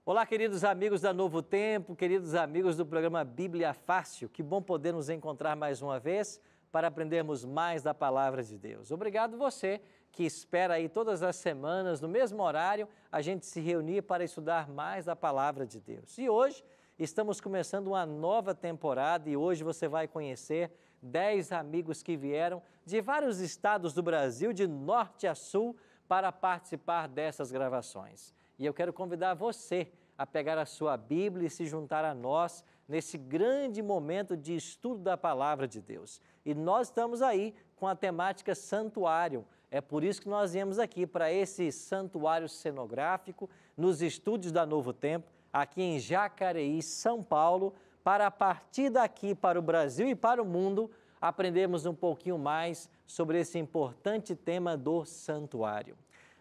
Olá, queridos amigos da Novo Tempo, queridos amigos do programa Bíblia Fácil. Que bom poder nos encontrar mais uma vez para aprendermos mais da Palavra de Deus. Obrigado você que espera aí todas as semanas, no mesmo horário, a gente se reunir para estudar mais da Palavra de Deus. E hoje estamos começando uma nova temporada e hoje você vai conhecer 10 amigos que vieram de vários estados do Brasil, de norte a sul, para participar dessas gravações. E eu quero convidar você a pegar a sua Bíblia e se juntar a nós nesse grande momento de estudo da Palavra de Deus. E nós estamos aí com a temática santuário. É por isso que nós viemos aqui para esse santuário cenográfico nos estúdios da Novo Tempo, aqui em Jacareí, São Paulo, para a partir daqui para o Brasil e para o mundo aprendermos um pouquinho mais sobre esse importante tema do santuário.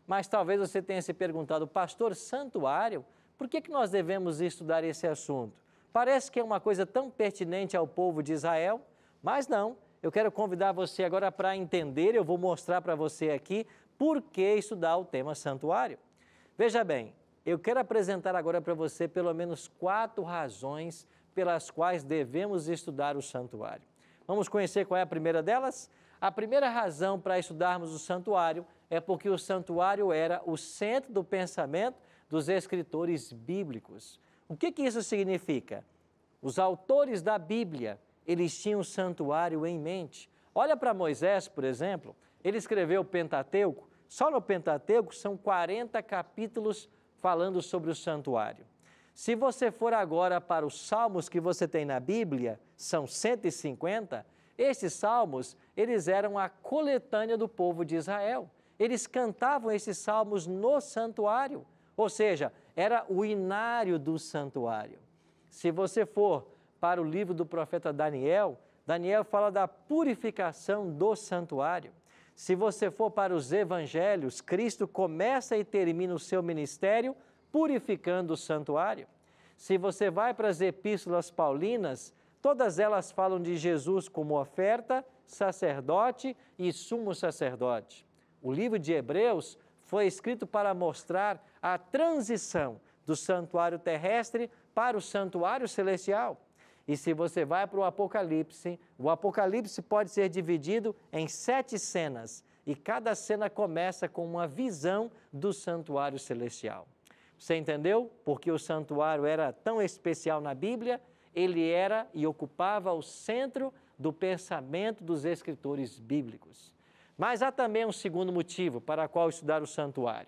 Mas talvez você tenha se perguntado, pastor, santuário, por que nós devemos estudar esse assunto? Parece que é uma coisa tão pertinente ao povo de Israel, mas não. Eu quero convidar você agora para entender, eu vou mostrar para você aqui por que estudar o tema santuário. Veja bem, eu quero apresentar agora para você pelo menos 4 razões pelas quais devemos estudar o santuário. Vamos conhecer qual é a primeira delas? A primeira razão para estudarmos o santuário é porque o santuário era o centro do pensamento dos escritores bíblicos. O que isso significa? Os autores da Bíblia, eles tinham o santuário em mente. Olha para Moisés, por exemplo, ele escreveu o Pentateuco. Só no Pentateuco são 40 capítulos falando sobre o santuário. Se você for agora para os salmos que você tem na Bíblia, são 150, esses salmos, eles eram a coletânea do povo de Israel. Eles cantavam esses salmos no santuário, ou seja, era o inário do santuário. Se você for para o livro do profeta Daniel, Daniel fala da purificação do santuário. Se você for para os evangelhos, Cristo começa e termina o seu ministério purificando o santuário. Se você vai para as epístolas paulinas, todas elas falam de Jesus como oferta, sacerdote e sumo sacerdote. O livro de Hebreus foi escrito para mostrar a transição do santuário terrestre para o santuário celestial. E se você vai para o Apocalipse pode ser dividido em 7 cenas, e cada cena começa com uma visão do santuário celestial. Você entendeu? Porque o santuário era tão especial na Bíblia, ele era e ocupava o centro do pensamento dos escritores bíblicos. Mas há também um segundo motivo para qual estudar o santuário.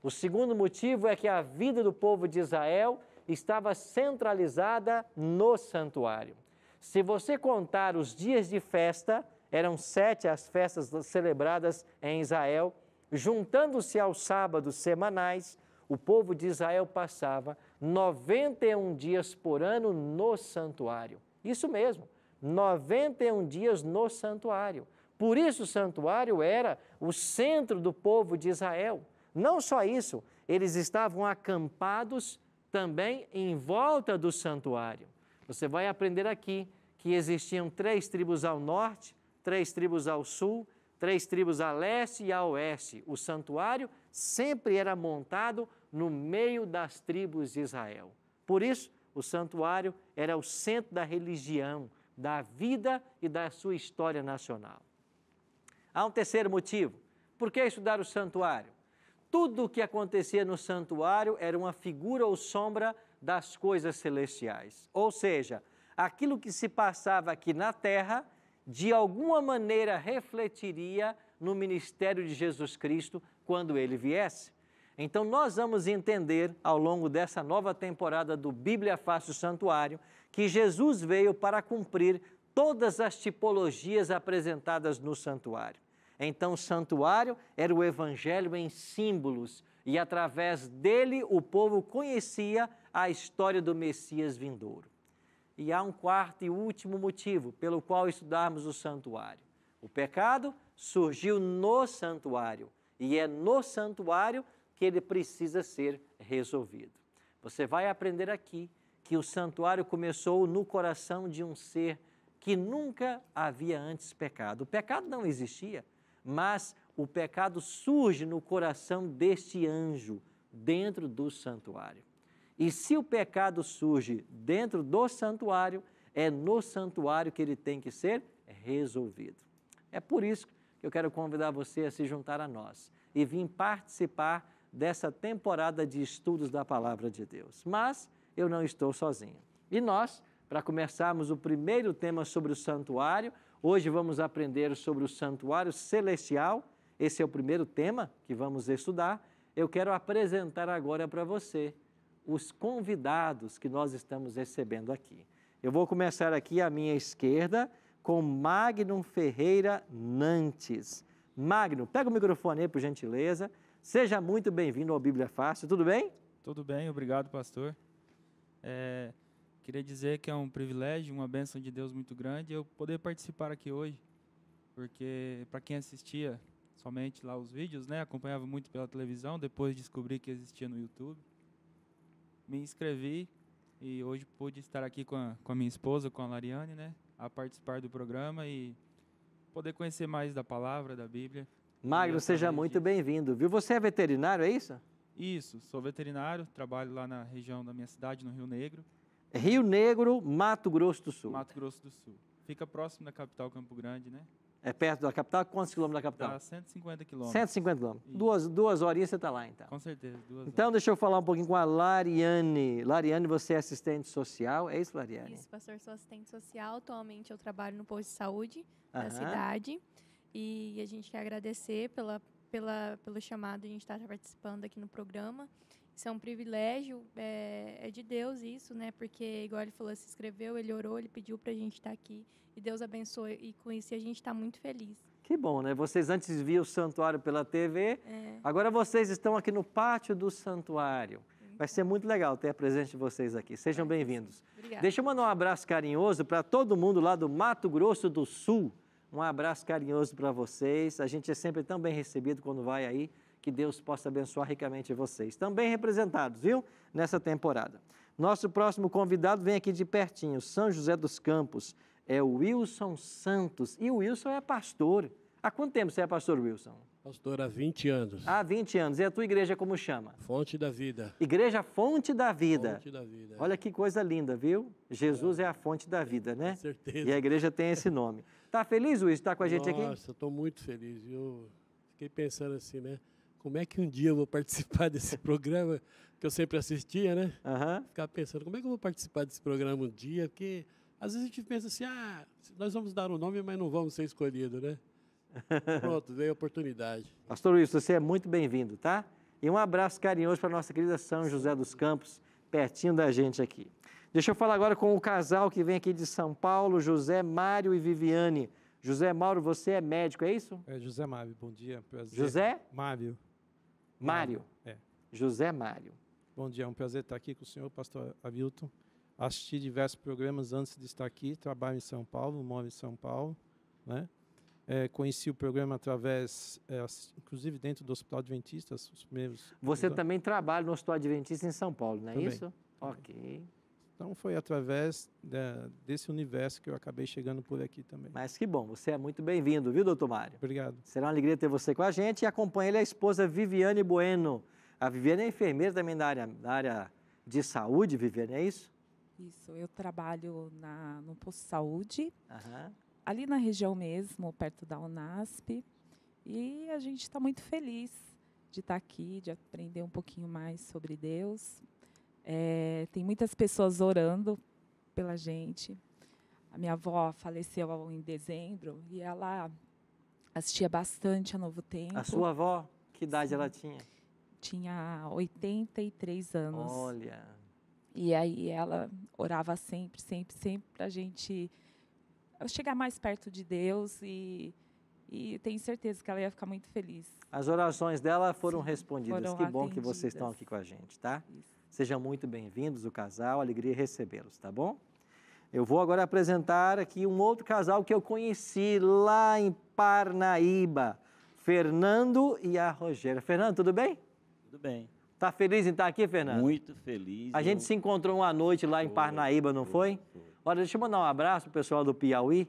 O segundo motivo é que a vida do povo de Israel estava centralizada no santuário. Se você contar os dias de festa, eram 7 as festas celebradas em Israel, juntando-se aos sábados semanais, o povo de Israel passava 91 dias por ano no santuário. Isso mesmo, 91 dias no santuário. Por isso o santuário era o centro do povo de Israel. Não só isso, eles estavam acampados também em volta do santuário. Você vai aprender aqui que existiam 3 tribos ao norte, 3 tribos ao sul, 3 tribos a leste e a oeste. O santuário sempre era montado no meio das tribos de Israel. Por isso, o santuário era o centro da religião, da vida e da sua história nacional. Há um terceiro motivo. Por que estudar o santuário? Tudo o que acontecia no santuário era uma figura ou sombra das coisas celestiais. Ou seja, aquilo que se passava aqui na terra, de alguma maneira refletiria no ministério de Jesus Cristo quando ele viesse. Então nós vamos entender ao longo dessa nova temporada do Bíblia Fácil Santuário que Jesus veio para cumprir todas as tipologias apresentadas no santuário. Então o santuário era o evangelho em símbolos e através dele o povo conhecia a história do Messias vindouro. E há um quarto e último motivo pelo qual estudarmos o santuário. O pecado surgiu no santuário e é no santuário que ele precisa ser resolvido. Você vai aprender aqui que o santuário começou no coração de um ser que nunca havia antes pecado. O pecado não existia, mas o pecado surge no coração deste anjo dentro do santuário. E se o pecado surge dentro do santuário, é no santuário que ele tem que ser resolvido. É por isso que eu quero convidar você a se juntar a nós e vir participar dessa temporada de estudos da Palavra de Deus. Mas eu não estou sozinho. E nós, para começarmos o primeiro tema sobre o santuário, hoje vamos aprender sobre o santuário celestial. Esse é o primeiro tema que vamos estudar. Eu quero apresentar agora para você os convidados que nós estamos recebendo aqui. Eu vou começar aqui à minha esquerda com Magno Ferreira Nantes. Magno, pega o microfone aí, por gentileza. Seja muito bem-vindo ao Bíblia Fácil. Tudo bem? Tudo bem, obrigado, pastor. Queria dizer que é um privilégio, uma bênção de Deus muito grande eu poder participar aqui hoje, porque para quem assistia somente lá os vídeos, né, acompanhava muito pela televisão, depois descobri que existia no YouTube, me inscrevi e hoje pude estar aqui com a minha esposa, com a Lariane, né, a participar do programa e poder conhecer mais da palavra, da Bíblia. Magno, seja muito bem-vindo, viu? Você é veterinário, é isso? Isso, sou veterinário, trabalho lá na região da minha cidade, no Rio Negro. Rio Negro, Mato Grosso do Sul. Mato Grosso do Sul. Fica próximo da capital, Campo Grande, né? É perto da capital? Quantos quilômetros da capital? Dá 150 quilômetros. 150 quilômetros. Duas horinhas você está lá, então. Com certeza, 2 horas. Então, deixa eu falar um pouquinho com a Lariane. Lariane, você é assistente social, é isso, Lariane? Isso, pastor, sou assistente social. Atualmente eu trabalho no posto de saúde da cidade. E a gente quer agradecer pelo chamado de a gente estar participando aqui no programa. Isso é um privilégio, é de Deus isso, né? Porque, igual ele falou, se inscreveu, ele orou, ele pediu para a gente estar aqui. E Deus abençoe. E com isso a gente está muito feliz. Que bom, né? Vocês antes viam o santuário pela TV, agora vocês estão aqui no pátio do santuário. Vai ser muito legal ter a presença de vocês aqui. Sejam bem-vindos. Deixa eu mandar um abraço carinhoso para todo mundo lá do Mato Grosso do Sul. Um abraço carinhoso para vocês. A gente é sempre tão bem recebido quando vai aí. Que Deus possa abençoar ricamente vocês. Também representados, viu? Nessa temporada. Nosso próximo convidado vem aqui de pertinho, São José dos Campos. É o Wilson Santos. E o Wilson é pastor. Há quanto tempo você é pastor, Wilson? Pastor, há 20 anos. Há 20 anos. E a tua igreja como chama? Fonte da Vida. Igreja Fonte da Vida. Fonte da Vida. Olha que coisa linda, viu? Jesus é a fonte da vida, né? Com certeza. E a igreja tem esse nome. Tá feliz, Wilson, de estar com a gente aqui? Nossa, estou muito feliz. Eu fiquei pensando assim, né? Como é que um dia eu vou participar desse programa que eu sempre assistia, né? Ficava pensando, como é que eu vou participar desse programa um dia? Porque às vezes a gente pensa assim, nós vamos dar um nome, mas não vamos ser escolhidos, né? Pronto, veio a oportunidade. Pastor Wilson, você é muito bem-vindo, tá? E um abraço carinhoso para a nossa querida São José dos Campos, pertinho da gente aqui. Deixa eu falar agora com o casal que vem aqui de São Paulo, José Mário e Viviane. José Mauro, você é médico, é isso? É José Mário, bom dia. Prazer. José? Mário. Mário. É. José Mário. Bom dia, é um prazer estar aqui com o senhor, pastor Avilton. Assisti diversos programas antes de estar aqui, trabalho em São Paulo, moro em São Paulo, né? Conheci o programa através, inclusive dentro do Hospital Adventista, os primeiros... Você também trabalha no Hospital Adventista em São Paulo, não é também, isso? Também. Ok. Então foi através desse universo que eu acabei chegando por aqui também. Mas que bom, você é muito bem-vindo, viu, doutor Mário? Obrigado. Será uma alegria ter você com a gente e acompanha ele a esposa Viviane Bueno. A Viviane é enfermeira também da área de saúde, Viviane, é isso? Isso, eu trabalho no posto de saúde, ali na região mesmo, perto da Unasp, e a gente está muito feliz de estar aqui, de aprender um pouquinho mais sobre Deus. Tem muitas pessoas orando pela gente. A minha avó faleceu em dezembro e ela assistia bastante a Novo Tempo. A sua avó, que idade ela tinha? Tinha 83 anos. Olha. E aí ela orava sempre para a gente chegar mais perto de Deus e tenho certeza que ela ia ficar muito feliz. As orações dela foram respondidas. Foram que bom atendidas. que vocês estão aqui com a gente, tá? Isso. Sejam muito bem-vindos, o casal, alegria recebê-los, tá bom? Eu vou agora apresentar aqui um outro casal que eu conheci lá em Parnaíba, Fernando e a Rogéria. Fernando, tudo bem? Tudo bem. Tá feliz em estar aqui, Fernando? Muito feliz. A gente se encontrou uma noite lá em Parnaíba, não foi? Olha, deixa eu mandar um abraço pro pessoal do Piauí,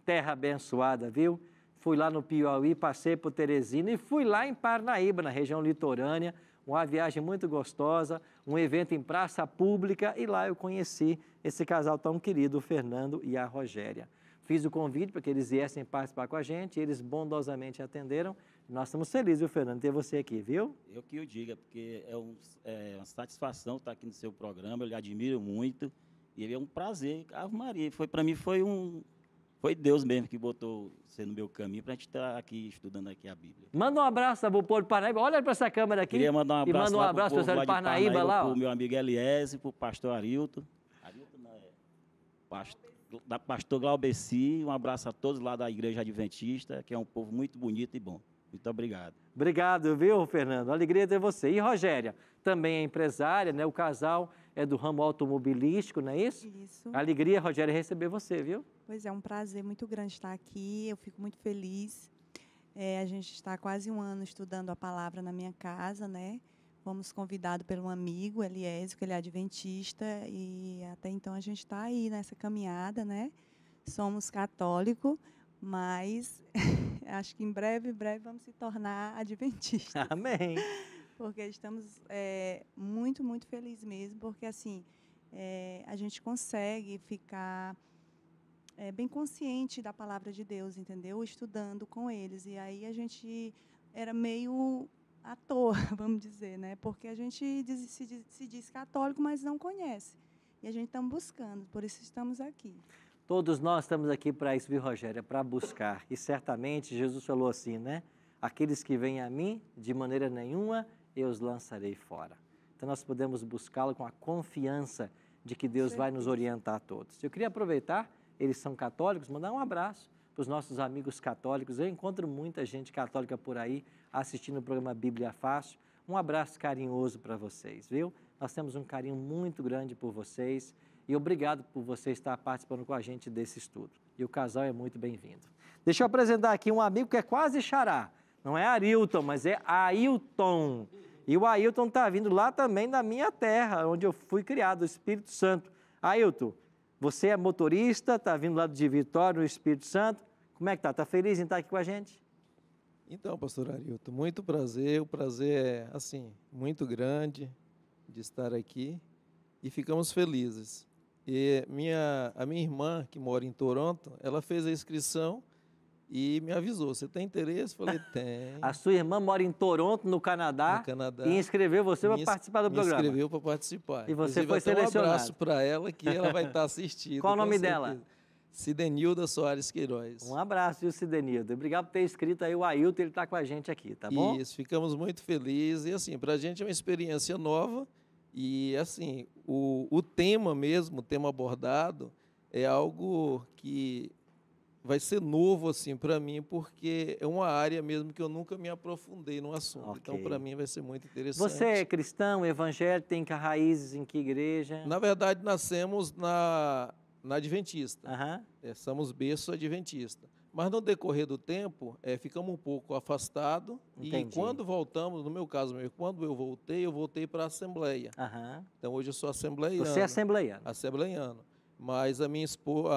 terra abençoada, viu? Fui lá no Piauí, passei por Teresina e fui lá em Parnaíba, na região litorânea, uma viagem muito gostosa, um evento em praça pública, e lá eu conheci esse casal tão querido, o Fernando e a Rogéria. Fiz o convite para que eles viessem participar com a gente, e eles bondosamente atenderam. Nós estamos felizes, viu, Fernando, ter você aqui, viu? Eu que o diga, porque é uma satisfação estar aqui no seu programa, eu lhe admiro muito, e é um prazer. Ave Maria, para mim foi Deus mesmo que botou você no meu caminho para a gente estar aqui estudando aqui a Bíblia. Manda um abraço para o povo de Parnaíba. Olha para essa câmera aqui. Queria mandar um abraço, e manda um abraço para o pessoal de Parnaíba lá. Para o meu amigo Eliese, para o pastor Arilton. Arilton não é. Pastor Glaubeci. Um abraço a todos lá da Igreja Adventista, que é um povo muito bonito e bom. Muito obrigado. Obrigado, viu, Fernando? Alegria ter você. E Rogéria, também é empresária, né? O casal é do ramo automobilístico, não é isso? Isso. Alegria, Rogéria, receber você, viu? Pois é, um prazer muito grande estar aqui. Eu fico muito feliz. A gente está quase um ano estudando a palavra na minha casa, né? Fomos convidados por um amigo, Eliésio, que ele é adventista, e até então a gente está aí nessa caminhada, né? Somos católicos, mas acho que em breve vamos se tornar adventistas. Amém. Porque estamos muito, muito felizes mesmo, porque assim, a gente consegue ficar bem consciente da palavra de Deus, entendeu? Estudando com eles. E aí a gente era meio à toa, vamos dizer, né? Porque a gente se diz católico, mas não conhece. E a gente está buscando, por isso estamos aqui. Todos nós estamos aqui para isso, viu, Rogéria? Para buscar. E certamente Jesus falou assim, né? Aqueles que vêm a mim, de maneira nenhuma eu os lançarei fora. Então nós podemos buscá-lo com a confiança de que Deus vai nos orientar a todos. Eu queria aproveitar, eles são católicos, mandar um abraço para os nossos amigos católicos. Eu encontro muita gente católica por aí assistindo o programa Bíblia Fácil. Um abraço carinhoso para vocês, viu? Nós temos um carinho muito grande por vocês e obrigado por você estar participando com a gente desse estudo. E o casal é muito bem-vindo. Deixa eu apresentar aqui um amigo que é quase xará. Não é Arilton, mas é Ailton. E o Ailton está vindo lá também da minha terra, onde eu fui criado, o Espírito Santo. Ailton, você é motorista, está vindo lá de Vitória, no Espírito Santo. Como é que está? Está feliz em estar aqui com a gente? Então, pastor Arilton, muito prazer. O prazer é, assim, muito grande de estar aqui e ficamos felizes. E a minha irmã, que mora em Toronto, ela fez a inscrição e me avisou, você tem interesse? Falei, tem. A sua irmã mora em Toronto, no Canadá, e inscreveu você para participar do programa. Me inscreveu para participar. E você inclusive, foi selecionado. Um abraço para ela, que ela vai estar assistindo. Qual o nome dela? Cidenilda Soares Queiroz. Um abraço, viu, Cidenilda? Obrigado por ter escrito aí o Ailton, ele está com a gente aqui, tá bom? Isso, ficamos muito felizes. E assim, para a gente é uma experiência nova. E assim, o tema mesmo, o tema abordado, é algo que vai ser novo assim para mim, porque é uma área mesmo que eu nunca me aprofundei no assunto. Okay. Então, para mim, vai ser muito interessante. Você é cristão, evangélico, tem raízes em que igreja? Na verdade, nascemos na Adventista. Somos berço adventista. Mas no decorrer do tempo, ficamos um pouco afastados. E quando voltamos, no meu caso, quando eu voltei para a Assembleia. Então, hoje eu sou assembleiano. Você é assembleiano? Assembleiano. Mas a minha esposa,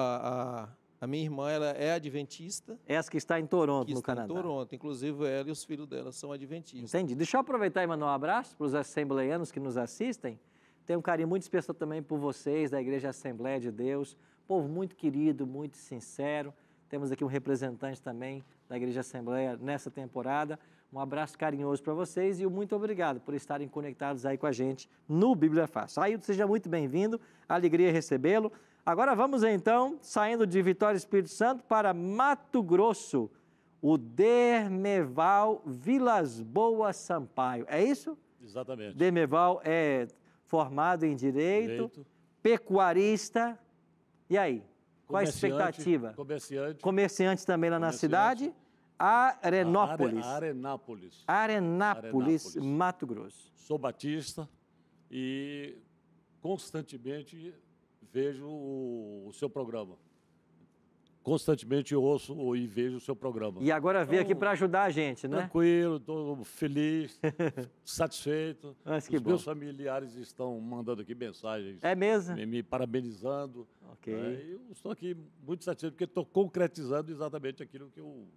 a minha irmã, ela é adventista. Essa que está em Toronto, no Canadá. Está em Toronto. Inclusive, ela e os filhos dela são adventistas. Entendi. Deixa eu aproveitar e mandar um abraço para os assembleianos que nos assistem. Tenho um carinho muito especial também por vocês, da Igreja Assembleia de Deus. Povo muito querido, muito sincero. Temos aqui um representante também da Igreja Assembleia nessa temporada. Um abraço carinhoso para vocês e muito obrigado por estarem conectados aí com a gente no Bíblia Fácil. Ailton, seja muito bem-vindo. Alegria recebê-lo. Agora vamos então, saindo de Vitória Espírito Santo para Mato Grosso, o Dermeval Vilas Boas Sampaio. É isso? Exatamente. Dermeval é formado em Direito, pecuarista. E aí? Qual a expectativa? Comerciante também lá na cidade. Arenópolis. Arenápolis, Mato Grosso. Sou batista e constantemente vejo o seu programa. Constantemente ouço e vejo o seu programa. E agora veio aqui para ajudar a gente, né? Tranquilo, estou feliz, satisfeito. Mas que Os meus familiares estão mandando aqui mensagens. É mesmo? Me parabenizando. Ok. Eu estou aqui muito satisfeito porque estou concretizando exatamente aquilo que eu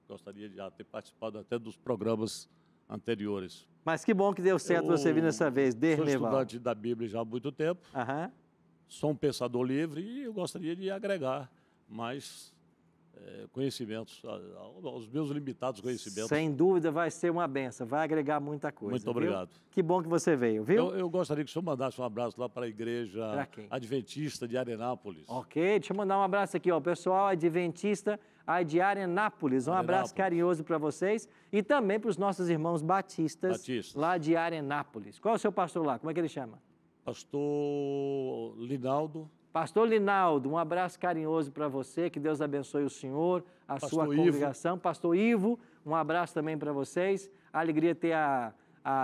gostaria de já ter participado até dos programas anteriores. Mas que bom que deu certo você vir dessa vez, Sou Dermeval. estudante da Bíblia já há muito tempo, sou um pensador livre e eu gostaria de agregar mais conhecimentos, aos meus limitados conhecimentos. Sem dúvida vai ser uma benção, vai agregar muita coisa. Muito obrigado. Viu? Que bom que você veio, viu? Eu gostaria que o senhor mandasse um abraço lá para a igreja adventista de Arenápolis. Ok, deixa eu mandar um abraço aqui, ó, pessoal adventista de Arenápolis. Um abraço carinhoso para vocês e também para os nossos irmãos batistas lá de Arenápolis. Qual é o seu pastor lá? Como é que ele chama? Pastor Linaldo. Pastor Linaldo, um abraço carinhoso para você, que Deus abençoe o senhor, a sua congregação. Pastor Ivo, um abraço também para vocês. Alegria ter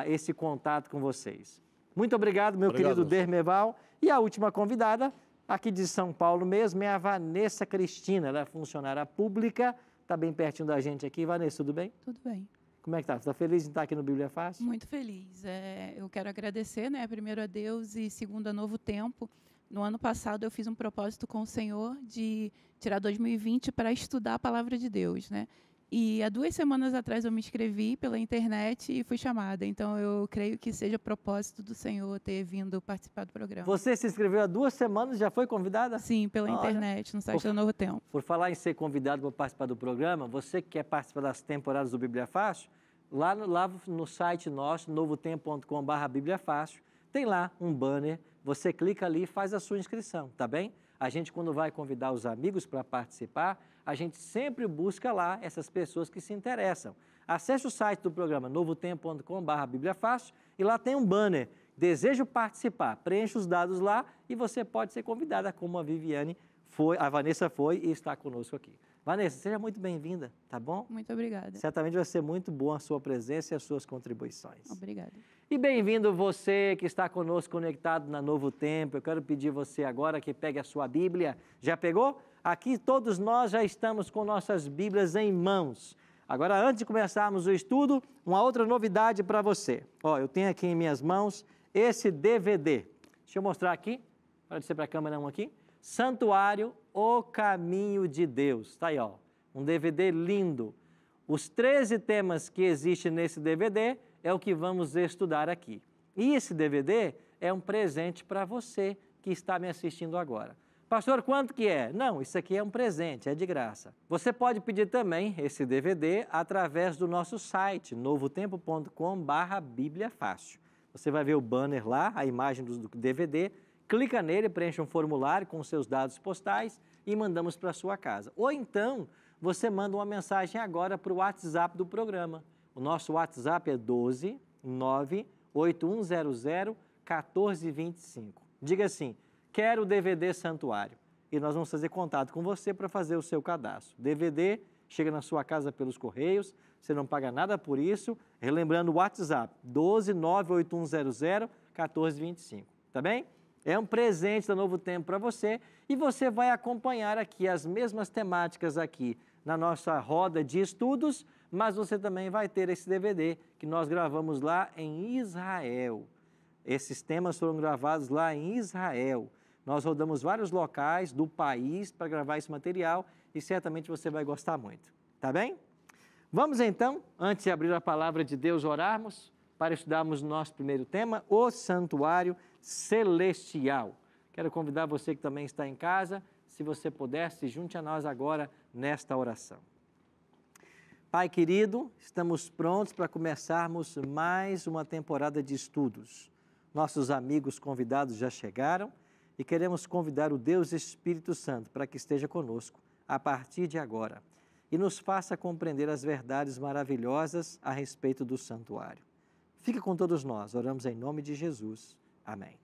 esse contato com vocês. Muito obrigado, meu querido Dermeval. E a última convidada, aqui de São Paulo mesmo, é a Vanessa Cristina. Ela é funcionária pública, está bem pertinho da gente aqui. Vanessa, tudo bem? Tudo bem. Como é que tá? Você está feliz em estar aqui no Bíblia Fácil? Muito feliz. Eu quero agradecer, né, primeiro a Deus e segundo a Novo Tempo. No ano passado eu fiz um propósito com o Senhor de tirar 2020 para estudar a Palavra de Deus, né? E há 2 semanas atrás eu me inscrevi pela internet e fui chamada. Então eu creio que seja propósito do Senhor ter vindo participar do programa. Você se inscreveu há 2 semanas e já foi convidada? Sim, pela internet, no site do Novo Tempo. Por falar em ser convidado para participar do programa, você que quer participar das temporadas do Bíblia Fácil, lá no site nosso, novotempo.com/Bíblia Fácil, tem lá um banner, você clica ali e faz a sua inscrição, tá bem? A gente, quando vai convidar os amigos para participar, a gente sempre busca lá essas pessoas que se interessam. Acesse o site do programa, novotempo.com/Bíblia Fácil, e lá tem um banner, desejo participar, preencha os dados lá e você pode ser convidada, como a Vanessa foi e está conosco aqui. Vanessa, seja muito bem-vinda, tá bom? Muito obrigada. Certamente vai ser muito boa a sua presença e as suas contribuições. Obrigada. E bem-vindo você que está conosco conectado na Novo Tempo. Eu quero pedir você agora que pegue a sua Bíblia. Já pegou? Aqui todos nós já estamos com nossas Bíblias em mãos. Agora, antes de começarmos o estudo, uma outra novidade para você. Ó, eu tenho aqui em minhas mãos esse DVD. Deixa eu mostrar aqui. Pode ser para a câmera um aqui. Santuário, o Caminho de Deus. Está aí, ó, um DVD lindo. Os 13 temas que existem nesse DVD é o que vamos estudar aqui. E esse DVD é um presente para você que está me assistindo agora. Pastor, quanto que é? Não, isso aqui é um presente, é de graça. Você pode pedir também esse DVD através do nosso site, novotempo.com/Bíblia Fácil. Você vai ver o banner lá, a imagem do DVD, clica nele, preenche um formulário com seus dados postais e mandamos para a sua casa. Ou então, você manda uma mensagem agora para o WhatsApp do programa. O nosso WhatsApp é 12 98100 1425. Diga assim, quero o DVD Santuário. E nós vamos fazer contato com você para fazer o seu cadastro. DVD chega na sua casa pelos correios, você não paga nada por isso. Relembrando o WhatsApp, 12 98100 1425. Tá bem? É um presente da Novo Tempo para você e você vai acompanhar aqui as mesmas temáticas aqui na nossa roda de estudos, mas você também vai ter esse DVD que nós gravamos lá em Israel. Esses temas foram gravados lá em Israel. Nós rodamos vários locais do país para gravar esse material e certamente você vai gostar muito. Tá bem? Vamos então, antes de abrir a palavra de Deus, orarmos para estudarmos o nosso primeiro tema, o Santuário Celestial. Quero convidar você que também está em casa, se você puder, se junte a nós agora nesta oração. Pai querido, estamos prontos para começarmos mais uma temporada de estudos. Nossos amigos convidados já chegaram e queremos convidar o Deus Espírito Santo para que esteja conosco a partir de agora e nos faça compreender as verdades maravilhosas a respeito do santuário. Fique com todos nós, oramos em nome de Jesus. Amém.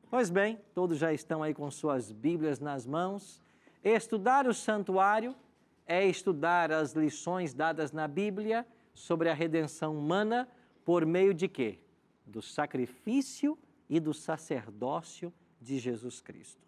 Pois bem, todos já estão aí com suas Bíblias nas mãos. Estudar o santuário é estudar as lições dadas na Bíblia sobre a redenção humana por meio de quê? Do sacrifício e do sacerdócio de Jesus Cristo.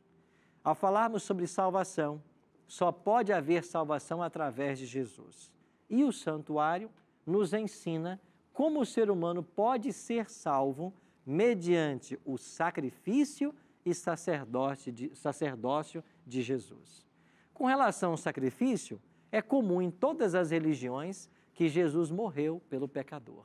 Ao falarmos sobre salvação, só pode haver salvação através de Jesus. E o santuário nos ensina como o ser humano pode ser salvo mediante o sacrifício e sacerdócio de Jesus. Com relação ao sacrifício, é comum em todas as religiões que Jesus morreu pelo pecador.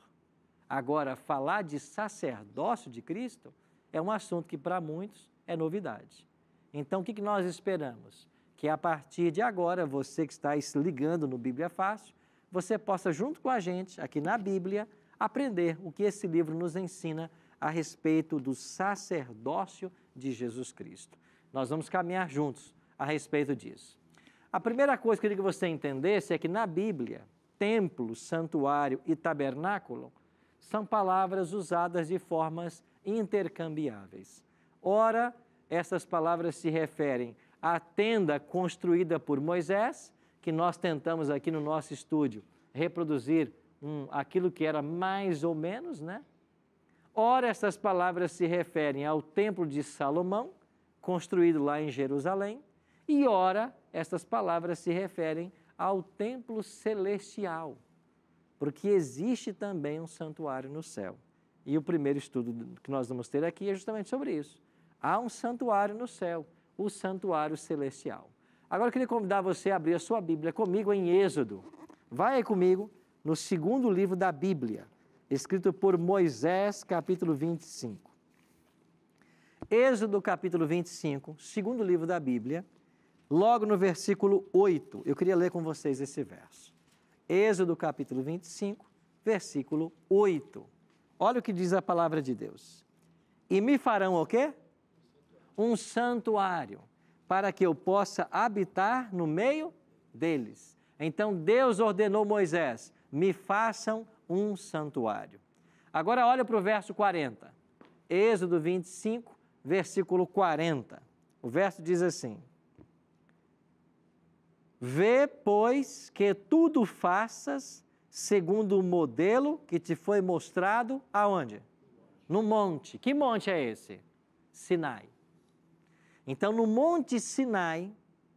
Agora, falar de sacerdócio de Cristo é um assunto que para muitos é novidade. Então, o que nós esperamos? Que a partir de agora, você que está se ligando no Bíblia Fácil, você possa, junto com a gente, aqui na Bíblia, aprender o que esse livro nos ensina a respeito do sacerdócio de Jesus Cristo. Nós vamos caminhar juntos a respeito disso. A primeira coisa que eu queria que você entendesse é que na Bíblia, templo, santuário e tabernáculo são palavras usadas de formas intercambiáveis. Ora, essas palavras se referem à tenda construída por Moisés, que nós tentamos aqui no nosso estúdio reproduzir aquilo que era mais ou menos, né? Ora, essas palavras se referem ao templo de Salomão, construído lá em Jerusalém, e ora, essas palavras se referem ao templo celestial, porque existe também um santuário no céu. E o primeiro estudo que nós vamos ter aqui é justamente sobre isso. Há um santuário no céu, o santuário celestial. Agora eu queria convidar você a abrir a sua Bíblia comigo em Êxodo. Vai aí comigo no segundo livro da Bíblia, escrito por Moisés, capítulo 25. Êxodo, capítulo 25, segundo livro da Bíblia, logo no versículo 8. Eu queria ler com vocês esse verso. Êxodo, capítulo 25, versículo 8. Olha o que diz a palavra de Deus. E me farão o quê? Um santuário, para que eu possa habitar no meio deles. Então Deus ordenou Moisés, me façam um santuário. Agora olha para o verso 40. Êxodo 25, versículo 40. O verso diz assim: vê, pois, que tudo faças segundo o modelo que te foi mostrado aonde? No monte. Que monte é esse? Sinai. Então, no monte Sinai,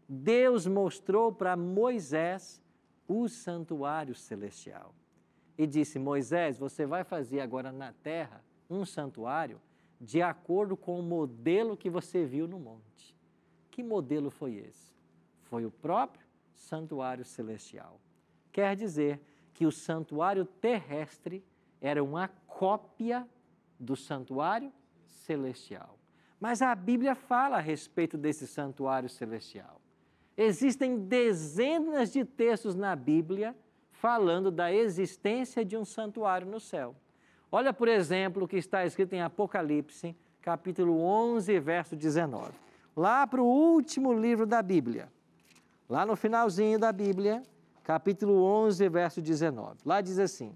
Deus mostrou para Moisés o santuário celestial. E disse, Moisés, você vai fazer agora na terra um santuário de acordo com o modelo que você viu no monte. Que modelo foi esse? Foi o próprio santuário celestial. Quer dizer que o santuário terrestre era uma cópia do santuário celestial. Mas a Bíblia fala a respeito desse santuário celestial. Existem dezenas de textos na Bíblia falando da existência de um santuário no céu. Olha, por exemplo, o que está escrito em Apocalipse, capítulo 11, verso 19. Lá para o último livro da Bíblia, lá no finalzinho da Bíblia, capítulo 11, verso 19. Lá diz assim,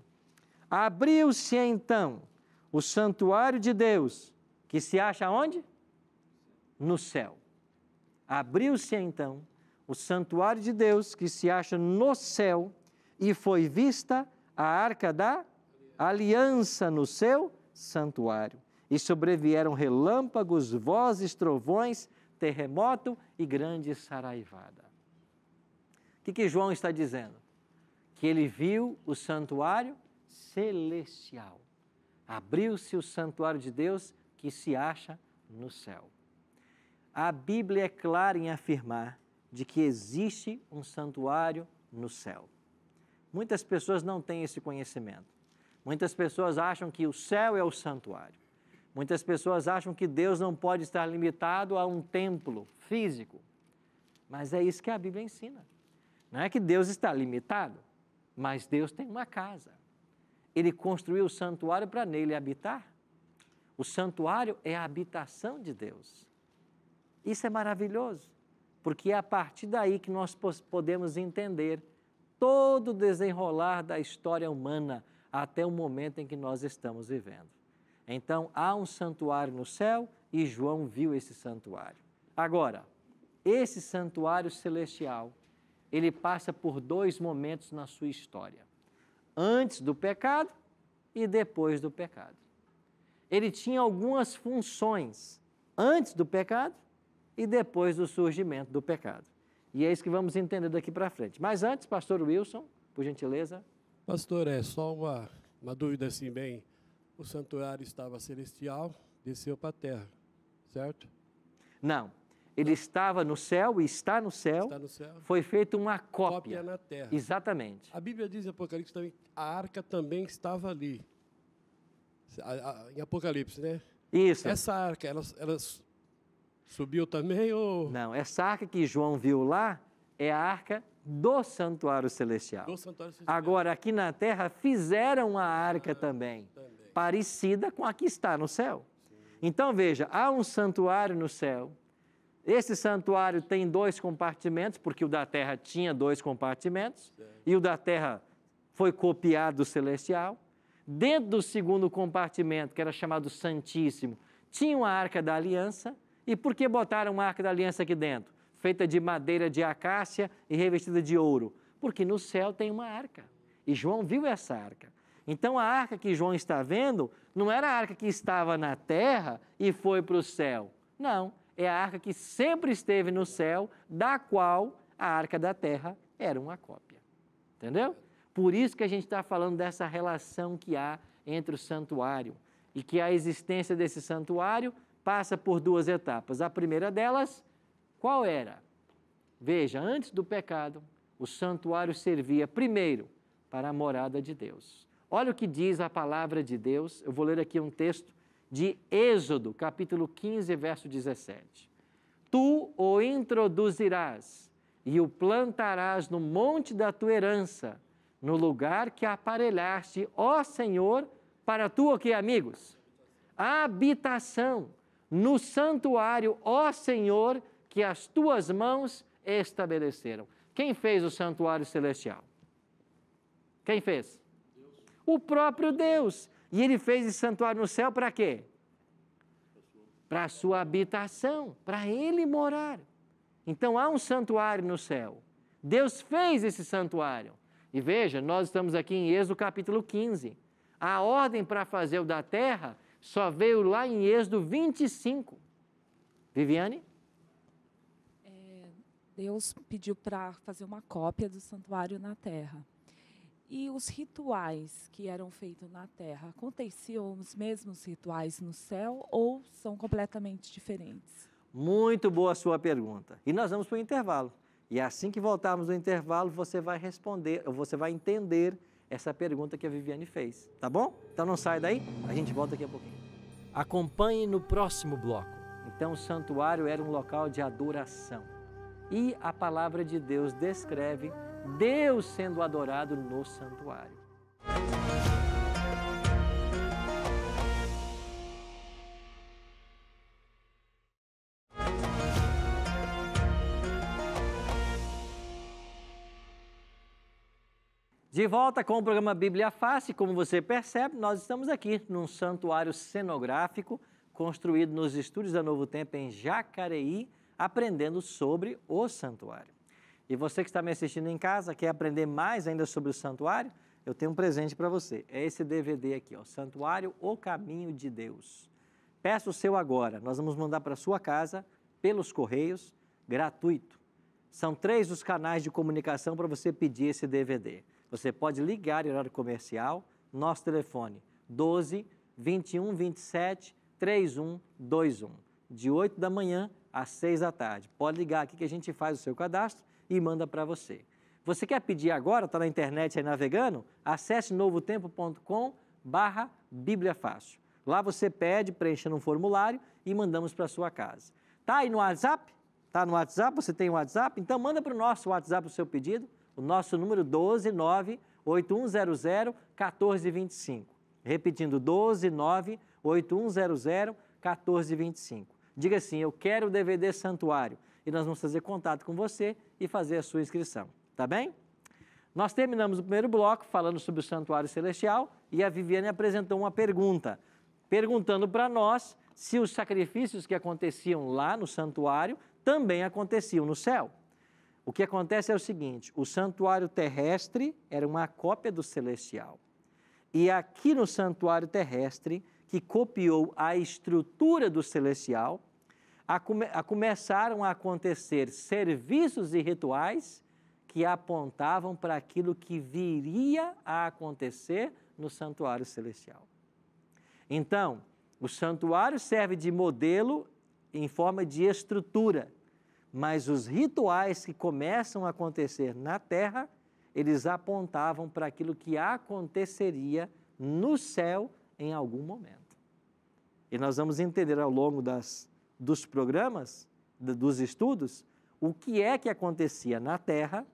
abriu-se então o santuário de Deus, que se acha onde? No céu. Abriu-se então o santuário de Deus, que se acha no céu, e foi vista a arca da aliança no seu santuário. E sobrevieram relâmpagos, vozes, trovões, terremoto e grande saraivada. O que João está dizendo? Que ele viu o santuário celestial. Abriu-se o santuário de Deus que se acha no céu. A Bíblia é clara em afirmar de que existe um santuário no céu. Muitas pessoas não têm esse conhecimento. Muitas pessoas acham que o céu é o santuário. Muitas pessoas acham que Deus não pode estar limitado a um templo físico. Mas é isso que a Bíblia ensina. Não é que Deus está limitado, mas Deus tem uma casa. Ele construiu o santuário para nele habitar. O santuário é a habitação de Deus. Isso é maravilhoso, porque é a partir daí que nós podemos entender todo o desenrolar da história humana até o momento em que nós estamos vivendo. Então, há um santuário no céu e João viu esse santuário. Agora, esse santuário celestial, ele passa por dois momentos na sua história. Antes do pecado e depois do pecado. Ele tinha algumas funções antes do pecado e depois do surgimento do pecado. E é isso que vamos entender daqui para frente. Mas antes, pastor Wilson, por gentileza. Pastor, é só uma dúvida assim bem, o santuário estava celestial, desceu para a terra, certo? Não, ele estava no céu e está no céu. Está no céu. Foi feita uma cópia. Cópia na terra. Exatamente. A Bíblia diz em Apocalipse também, a arca também estava ali. Em Apocalipse, né? Isso. Essa arca, ela subiu também ou... Não, essa arca que João viu lá é a arca do santuário celestial. Do santuário celestial. Agora, aqui na terra, fizeram a arca também, parecida com a que está no céu. Sim. Então, veja, há um santuário no céu. Esse santuário tem 2 compartimentos, porque o da terra tinha 2 compartimentos, e o da terra foi copiado do celestial. Dentro do segundo compartimento, que era chamado Santíssimo, tinha uma arca da aliança. E por que botaram uma arca da aliança aqui dentro? Feita de madeira de acácia e revestida de ouro. Porque no céu tem uma arca. E João viu essa arca. Então a arca que João está vendo não era a arca que estava na terra e foi para o céu. Não, é a arca que sempre esteve no céu, da qual a arca da terra era uma cópia. Entendeu? Por isso que a gente está falando dessa relação que há entre o santuário e que a existência desse santuário passa por 2 etapas. A primeira delas, qual era? Veja, antes do pecado, o santuário servia primeiro para a morada de Deus. Olha o que diz a palavra de Deus. Eu vou ler aqui um texto de Êxodo, capítulo 15, verso 17. Tu o introduzirás e o plantarás no monte da tua herança, no lugar que aparelhaste, ó Senhor, para tu o que, amigos? Habitação, no santuário, ó Senhor, que as tuas mãos estabeleceram. Quem fez o santuário celestial? Quem fez? Deus. O próprio Deus. E ele fez esse santuário no céu para quê? Para a sua habitação, para ele morar. Então há um santuário no céu. Deus fez esse santuário. E veja, nós estamos aqui em Êxodo capítulo 15. A ordem para fazer o da terra só veio lá em Êxodo 25. Viviane? Deus pediu para fazer uma cópia do santuário na terra. E os rituais que eram feitos na terra, aconteciam os mesmos rituais no céu ou são completamente diferentes? Muito boa a sua pergunta. E nós vamos para o intervalo. E assim que voltarmos do intervalo, você vai responder, você vai entender essa pergunta que a Viviane fez, tá bom? Então não sai daí, a gente volta daqui a pouquinho. Acompanhe no próximo bloco. Então o santuário era um local de adoração. E a palavra de Deus descreve Deus sendo adorado no santuário. De volta com o programa Bíblia Fácil, como você percebe, nós estamos aqui num santuário cenográfico construído nos estúdios da Novo Tempo em Jacareí, aprendendo sobre o santuário. E você que está me assistindo em casa, quer aprender mais ainda sobre o santuário? Eu tenho um presente para você. É esse DVD aqui, ó, Santuário, o Caminho de Deus. Peça o seu agora. Nós vamos mandar para a sua casa, pelos correios, gratuito. São 3 os canais de comunicação para você pedir esse DVD. Você pode ligar em horário comercial, nosso telefone 12 21 27 3121, de 8 da manhã às 6 da tarde. Pode ligar aqui que a gente faz o seu cadastro e manda para você. Você quer pedir agora, está na internet aí navegando? Acesse novotempo.com/Bíblia Fácil. Lá você pede, preenchendo um formulário e mandamos para a sua casa. Está aí no WhatsApp? Está no WhatsApp? Você tem o WhatsApp? Então manda para o nosso WhatsApp o seu pedido. O nosso número 12981001425. Repetindo, 12981001425. Diga assim, eu quero o DVD Santuário. E nós vamos fazer contato com você e fazer a sua inscrição. Tá bem? Nós terminamos o primeiro bloco falando sobre o Santuário Celestial e a Viviane apresentou uma pergunta, perguntando para nós se os sacrifícios que aconteciam lá no santuário também aconteciam no céu. O que acontece é o seguinte, o santuário terrestre era uma cópia do celestial. E aqui no santuário terrestre, que copiou a estrutura do celestial, começaram a acontecer serviços e rituais que apontavam para aquilo que viria a acontecer no santuário celestial. Então, o santuário serve de modelo em forma de estrutura, mas os rituais que começam a acontecer na terra, eles apontavam para aquilo que aconteceria no céu em algum momento. E nós vamos entender ao longo dos programas, dos estudos, o que é que acontecia na terra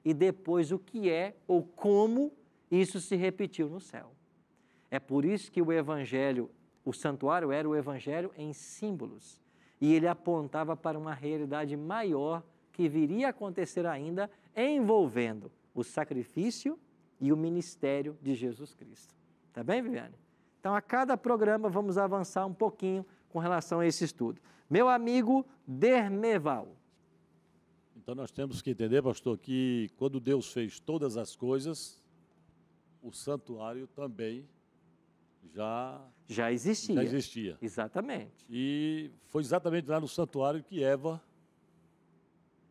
e depois o que é ou como isso se repetiu no céu. É por isso que o evangelho, o santuário era o evangelho em símbolos. E ele apontava para uma realidade maior que viria a acontecer ainda, envolvendo o sacrifício e o ministério de Jesus Cristo. Tá bem, Viviane? Então, a cada programa vamos avançar um pouquinho com relação a esse estudo. Meu amigo Dermeval. Então, nós temos que entender, pastor, que quando Deus fez todas as coisas, o santuário também já existia. Já existia. Exatamente. E foi exatamente lá no santuário que Eva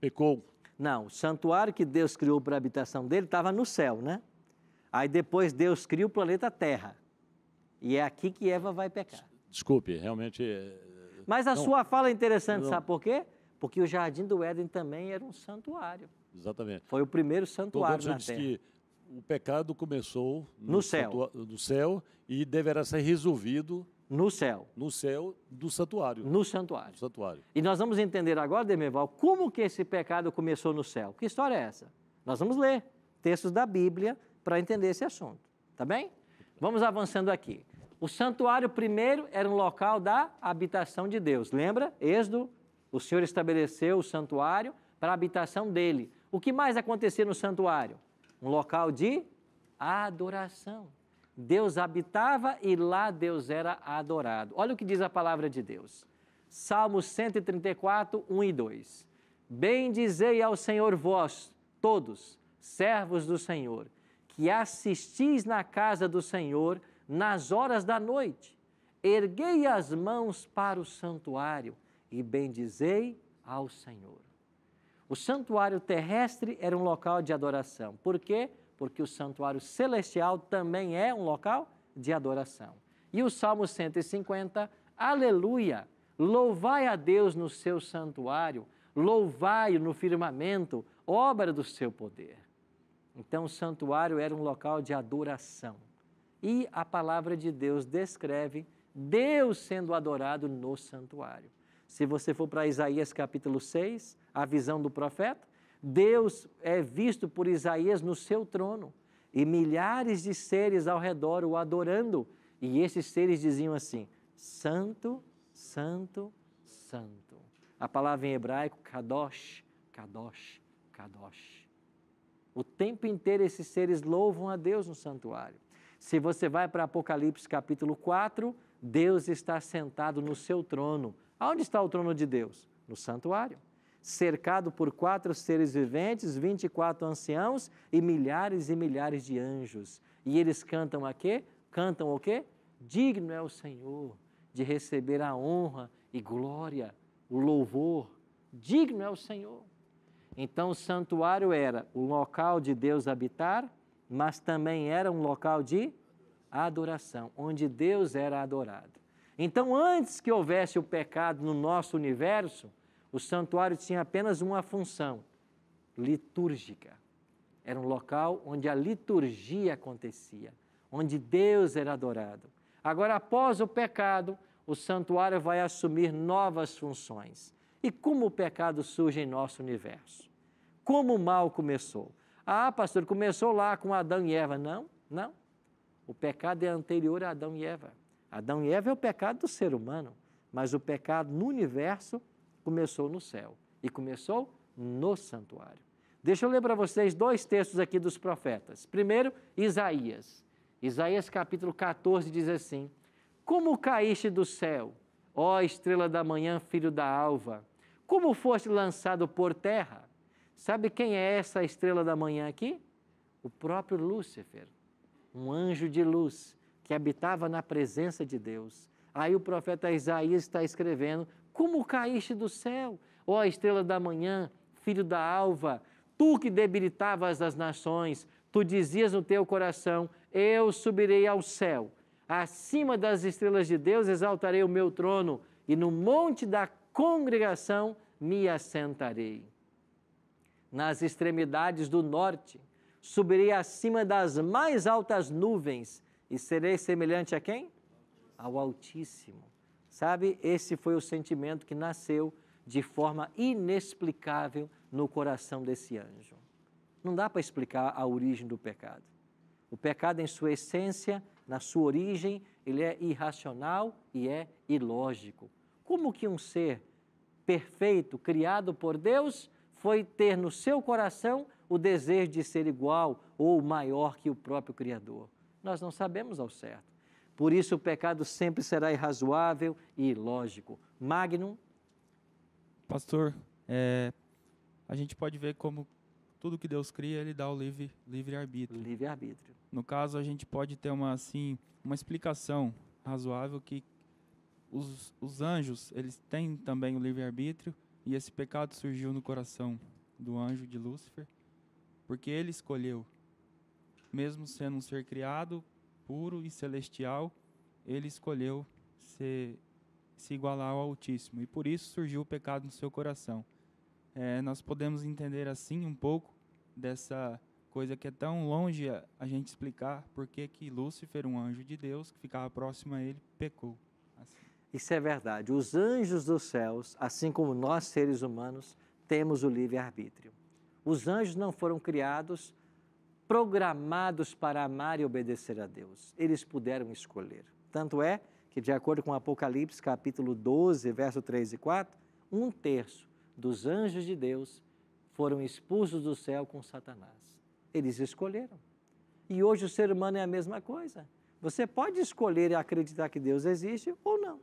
pecou. Não, o santuário que Deus criou para a habitação dele estava no céu, né? Aí depois Deus cria o planeta Terra. E é aqui que Eva vai pecar. Desculpe, realmente... Mas a sua fala é interessante, sabe por quê? Porque o Jardim do Éden também era um santuário. Exatamente. Foi o primeiro santuário na Terra. que o pecado começou no céu. No céu e deverá ser resolvido no céu. No céu do santuário. No santuário. No santuário. E nós vamos entender agora, Dermeval, como que esse pecado começou no céu. Que história é essa? Nós vamos ler textos da Bíblia para entender esse assunto. Tá bem? Vamos avançando aqui. O santuário primeiro era um local da habitação de Deus. Lembra? Êxodo, o Senhor estabeleceu o santuário para a habitação dele. O que mais acontecia no santuário? Um local de adoração. Deus habitava e lá Deus era adorado. Olha o que diz a palavra de Deus. Salmos 134, 1 e 2. Bendizei ao Senhor vós, todos, servos do Senhor, que assistis na casa do Senhor nas horas da noite. Erguei as mãos para o santuário e bendizei ao Senhor. O santuário terrestre era um local de adoração. Por quê? Porque o santuário celestial também é um local de adoração. E o Salmo 150, aleluia, louvai a Deus no seu santuário, louvai-o no firmamento, obra do seu poder. Então o santuário era um local de adoração. E a palavra de Deus descreve Deus sendo adorado no santuário. Se você for para Isaías capítulo 6, a visão do profeta, Deus é visto por Isaías no seu trono e milhares de seres ao redor o adorando. E esses seres diziam assim, santo, santo, santo. A palavra em hebraico, kadosh, kadosh, kadosh. O tempo inteiro esses seres louvam a Deus no santuário. Se você vai para Apocalipse capítulo 4, Deus está sentado no seu trono. Aonde está o trono de Deus? No santuário. Cercado por 4 seres viventes, 24 anciãos e milhares de anjos. E eles cantam a quê? Cantam o quê? Digno é o Senhor de receber a honra e glória, o louvor. Digno é o Senhor. Então o santuário era o local de Deus habitar, mas também era um local de adoração, onde Deus era adorado. Então, antes que houvesse o pecado no nosso universo, o santuário tinha apenas uma função, litúrgica. Era um local onde a liturgia acontecia, onde Deus era adorado. Agora, após o pecado, o santuário vai assumir novas funções. E como o pecado surge em nosso universo? Como o mal começou? Ah, pastor, começou lá com Adão e Eva. Não, não. O pecado é anterior a Adão e Eva. Adão e Eva é o pecado do ser humano, mas o pecado no universo começou no céu e começou no santuário. Deixa eu ler para vocês 2 textos aqui dos profetas. Primeiro, Isaías. Isaías capítulo 14 diz assim, como caíste do céu, ó estrela da manhã, filho da alva, como foste lançado por terra? Sabe quem é essa estrela da manhã aqui? O próprio Lúcifer, um anjo de luz que habitava na presença de Deus. Aí o profeta Isaías está escrevendo, como caíste do céu, ó estrela da manhã, filho da alva, tu que debilitavas as nações, tu dizias no teu coração, eu subirei ao céu, acima das estrelas de Deus exaltarei o meu trono, e no monte da congregação me assentarei. Nas extremidades do norte, subirei acima das mais altas nuvens e serei semelhante a quem? Ao Altíssimo. Sabe, esse foi o sentimento que nasceu de forma inexplicável no coração desse anjo. Não dá para explicar a origem do pecado. O pecado, em sua essência, na sua origem, ele é irracional e é ilógico. Como que um ser perfeito, criado por Deus, foi ter no seu coração o desejo de ser igual ou maior que o próprio Criador? Nós não sabemos ao certo. Por isso o pecado sempre será irrazoável e ilógico. Magnum? Pastor, a gente pode ver como tudo que Deus cria, Ele dá o livre-arbítrio. Livre-arbítrio. No caso, a gente pode ter uma explicação razoável que os anjos, eles têm também o livre-arbítrio, e esse pecado surgiu no coração do anjo de Lúcifer, porque ele escolheu, mesmo sendo um ser criado, puro e celestial, ele escolheu se igualar ao Altíssimo, e por isso surgiu o pecado no seu coração. Nós podemos entender assim um pouco dessa coisa que é tão longe a gente explicar por que Lúcifer, um anjo de Deus, que ficava próximo a ele, pecou. Assim. Isso é verdade. Os anjos dos céus, assim como nós seres humanos, temos o livre-arbítrio. Os anjos não foram criados programados para amar e obedecer a Deus. Eles puderam escolher. Tanto é que, de acordo com Apocalipse, capítulo 12, verso 3 e 4, 1/3 dos anjos de Deus foram expulsos do céu com Satanás. Eles escolheram. E hoje o ser humano é a mesma coisa. Você pode escolher e acreditar que Deus existe ou não.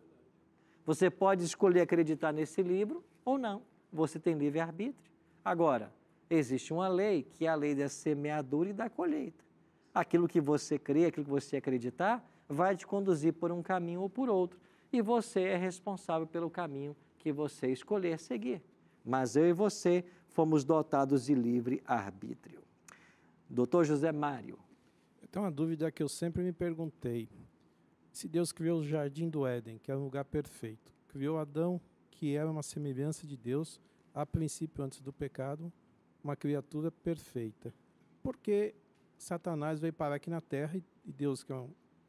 Você pode escolher acreditar nesse livro ou não. Você tem livre-arbítrio. Agora, existe uma lei, que é a lei da semeadura e da colheita. Aquilo que você crê, aquilo que você acreditar, vai te conduzir por um caminho ou por outro. E você é responsável pelo caminho que você escolher seguir. Mas eu e você fomos dotados de livre-arbítrio. Doutor José Mário. Então, uma dúvida que eu sempre me perguntei. Se Deus criou o Jardim do Éden, que é um lugar perfeito, criou Adão, que era uma semelhança de Deus, a princípio, antes do pecado, uma criatura perfeita. Por que Satanás veio parar aqui na Terra e Deus, que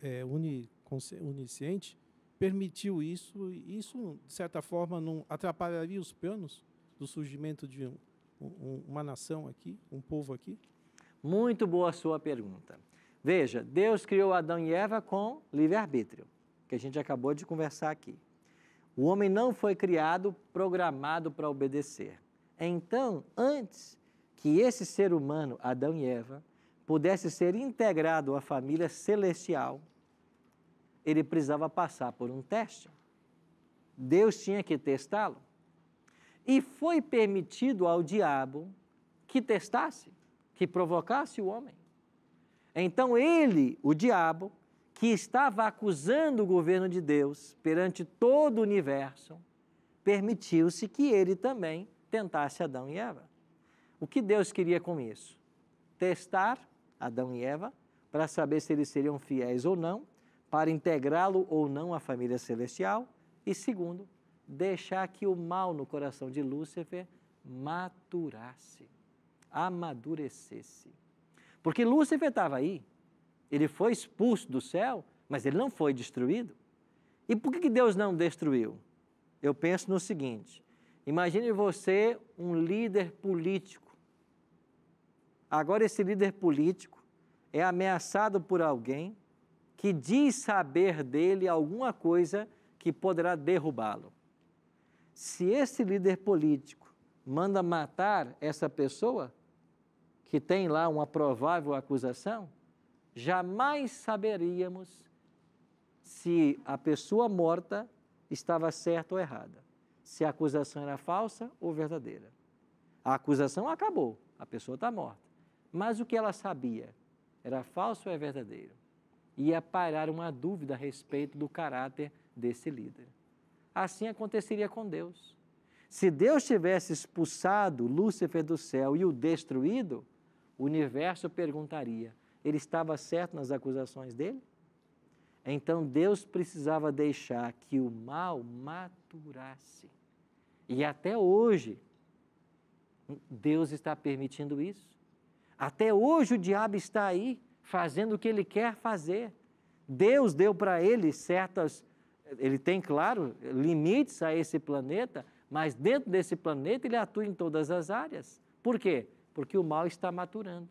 é onisciente, permitiu isso? E isso, de certa forma, não atrapalharia os planos do surgimento de uma nação aqui, um povo aqui? Muito boa a sua pergunta. Veja, Deus criou Adão e Eva com livre-arbítrio, que a gente acabou de conversar aqui. O homem não foi criado programado para obedecer. Então, antes que esse ser humano, Adão e Eva, pudesse ser integrado à família celestial, ele precisava passar por um teste. Deus tinha que testá-lo. E foi permitido ao diabo que testasse, que provocasse o homem. Então ele, o diabo, que estava acusando o governo de Deus perante todo o universo, permitiu-se que ele também tentasse Adão e Eva. O que Deus queria com isso? Testar Adão e Eva para saber se eles seriam fiéis ou não, para integrá-lo ou não à família celestial. E segundo, deixar que o mal no coração de Lúcifer maturasse, amadurecesse. Porque Lúcifer estava aí, ele foi expulso do céu, mas ele não foi destruído. E por que Deus não destruiu? Eu penso no seguinte, imagine você um líder político. Agora esse líder político é ameaçado por alguém que diz saber dele alguma coisa que poderá derrubá-lo. Se esse líder político manda matar essa pessoa, que tem lá uma provável acusação, jamais saberíamos se a pessoa morta estava certa ou errada, se a acusação era falsa ou verdadeira. A acusação acabou, a pessoa está morta. Mas o que ela sabia, era falso ou é verdadeiro? Ia pairar uma dúvida a respeito do caráter desse líder. Assim aconteceria com Deus. Se Deus tivesse expulsado Lúcifer do céu e o destruído, o universo perguntaria, ele estava certo nas acusações dele? Então Deus precisava deixar que o mal maturasse. E até hoje, Deus está permitindo isso. Até hoje o diabo está aí, fazendo o que ele quer fazer. Deus deu para ele certas... Ele tem, claro, limites a esse planeta, mas dentro desse planeta ele atua em todas as áreas. Por quê? Porque o mal está maturando.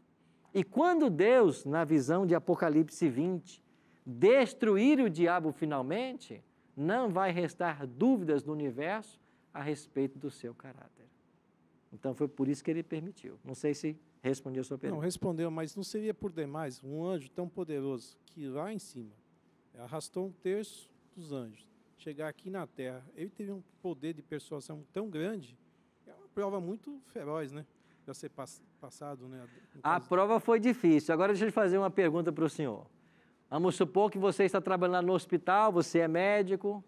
E quando Deus, na visão de Apocalipse 20, destruir o diabo finalmente, não vai restar dúvidas no universo a respeito do seu caráter. Então foi por isso que ele permitiu. Não sei se respondeu a sua pergunta. Não, respondeu, mas não seria por demais um anjo tão poderoso que lá em cima arrastou 1/3 dos anjos, chegar aqui na Terra, ele teve um poder de persuasão tão grande, é uma prova muito feroz, né? Para ser passado, né? A prova foi difícil. Agora deixa eu fazer uma pergunta para o senhor. Vamos supor que você está trabalhando no hospital, você é médico,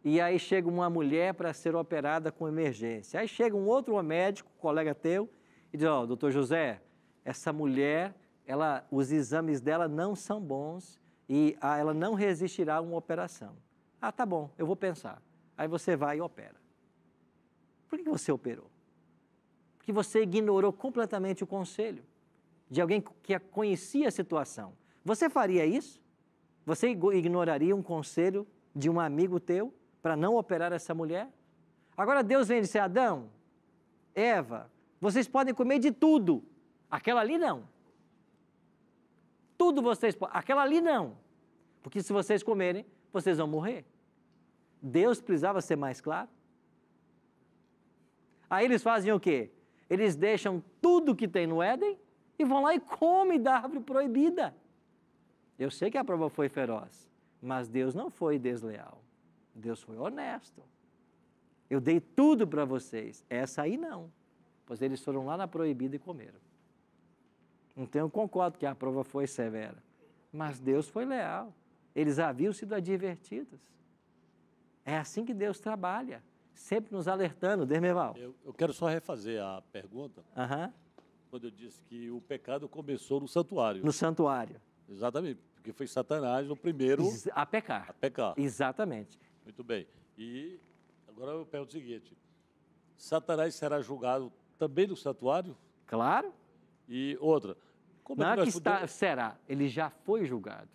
e aí chega uma mulher para ser operada com emergência. Aí chega um outro médico, colega teu, e diz, ó, doutor José, essa mulher, os exames dela não são bons e ela não resistirá a uma operação. Ah, tá bom, eu vou pensar. Aí você vai e opera. Por que você operou? Porque você ignorou completamente o conselho de alguém que conhecia a situação. Você faria isso? Você ignoraria um conselho de um amigo teu para não operar essa mulher? Agora Deus vem dizer, Adão, Eva, vocês podem comer de tudo. Aquela ali não. Tudo vocês podem. Aquela ali não. Porque se vocês comerem, vocês vão morrer. Deus precisava ser mais claro. Aí eles fazem o quê? Eles deixam tudo que tem no Éden e vão lá e comem da árvore proibida. Eu sei que a prova foi feroz, mas Deus não foi desleal. Deus foi honesto. Eu dei tudo para vocês. Essa aí não. Pois eles foram lá na proibida e comeram. Então eu concordo que a prova foi severa. Mas Deus foi leal. Eles haviam sido advertidos. É assim que Deus trabalha. Sempre nos alertando. Dermeval. Eu quero só refazer a pergunta. Quando eu disse que o pecado começou no santuário. No santuário. Exatamente. Porque foi Satanás o primeiro a pecar. A pecar. Exatamente. Muito bem. E agora eu pergunto o seguinte. Satanás será julgado também no santuário? Claro. E outra. Como é que será? Ele já foi julgado.